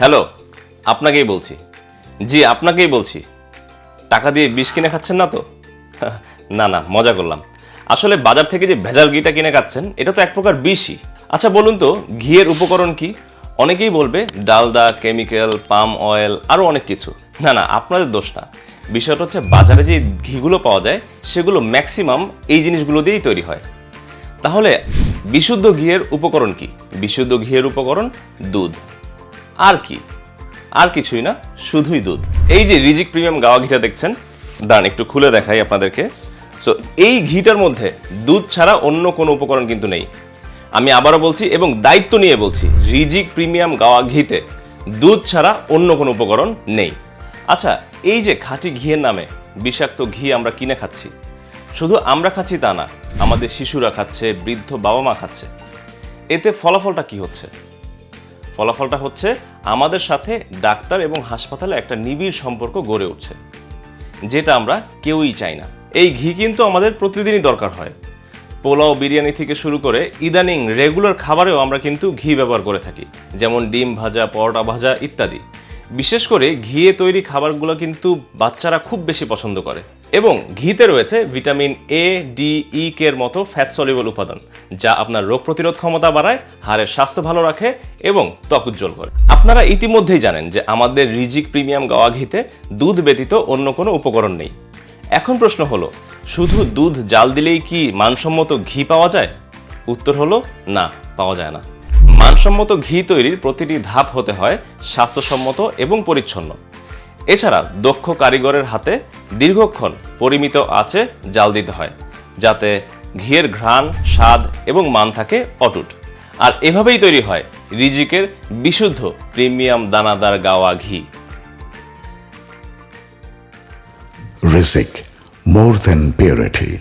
Hello, আপনাকেই বলছি। জি, আপনাকেই বলছি। টাকা দিয়ে বিষ কিনে খাচ্ছেন না তো? না না, মজা করলাম। আসলে বাজার থেকে যে ভেজাল ঘিটা কিনে খাচ্ছেন এটা তো এক প্রকার বিষই। আচ্ছা বলুন তো, ঘিয়ের উপকরণ কি? অনেকেই বলবে ডালডা, কেমিক্যাল, পাম অয়েল, আরও অনেক কিছু। না না, আপনাদের দোষ না। বিষয়টা হচ্ছে বাজারে যে ঘিগুলো পাওয়া যায় সেগুলো ম্যাক্সিমাম এই জিনিসগুলো দিয়েই তৈরি হয়। তাহলে বিশুদ্ধ ঘিয়ের উপকরণ কি? বিশুদ্ধ ঘিয়ের উপকরণ দুধ। আর কি? আর কিছুই না, শুধুই দুধ। এই যে রিজিক প্রিমিয়াম গাওয়া ঘিটা দেখছেন, দাঁড়ান একটু খুলে দেখাই আপনাদেরকে। সো এই ঘিটার মধ্যে দুধ ছাড়া অন্য কোনো উপকরণ কিন্তু নেই। আমি আবারও বলছি এবং দায়িত্ব নিয়ে বলছি, রিজিক প্রিমিয়াম গাওয়া ঘিতে দুধ ছাড়া অন্য কোনো উপকরণ নেই। আচ্ছা, এই যে খাঁটি ঘিয়ের নামে বিষাক্ত ঘি আমরা কিনে খাচ্ছি, শুধু আমরা খাচ্ছি তা না, আমাদের শিশুরা খাচ্ছে, বৃদ্ধ বাবা মা খাচ্ছে। এতে ফলাফলটা কি হচ্ছে? ফলাফলটা হচ্ছে আমাদের সাথে ডাক্তার এবং হাসপাতালে একটা নিবিড় সম্পর্ক গড়ে উঠছে, যেটা আমরা কেউই চাই না। এই ঘি কিন্তু আমাদের প্রতিদিনই দরকার হয়। পোলাও, বিরিয়ানি থেকে শুরু করে ইদানিং রেগুলার খাবারেও আমরা কিন্তু ঘি ব্যবহার করে থাকি, যেমন ডিম ভাজা, পরোটা ভাজা ইত্যাদি। বিশেষ করে ঘিয়ে তৈরি খাবারগুলো কিন্তু বাচ্চারা খুব বেশি পছন্দ করে। এবং ঘিতে রয়েছে ভিটামিন এ, ডি, ই, কে এর মতো ফ্যাট সলিউবল উপাদান, যা আপনার রোগ প্রতিরোধ ক্ষমতা বাড়ায়, হাড়ের স্বাস্থ্য ভালো রাখে এবং ত্বক উজ্জ্বল করে। আপনারা ইতিমধ্যেই জানেন যে আমাদের রিজিক প্রিমিয়াম গাওয়া ঘিতে দুধ ব্যতীত অন্য কোনো উপকরণ নেই। এখন প্রশ্ন হলো, শুধু দুধ জাল দিলেই কি মানসম্মত ঘি পাওয়া যায়? উত্তর হলো না, পাওয়া যায় না। মানসম্মত ঘি তৈরির প্রতিটি ধাপ হতে হয় স্বাস্থ্যসম্মত এবং পরিচ্ছন্ন। এছাড়া দক্ষ কারিগরের হাতে দীর্ঘক্ষণ পরিমিত আঁচে জাল দিতে হয়, যাতে ঘিয়ের ঘ্রাণ, স্বাদ এবং মান থাকে অটুট। আর এভাবেই তৈরি হয় রিজিকের বিশুদ্ধ প্রিমিয়াম দানাদার গাওয়া ঘি। Rizq, more than purity.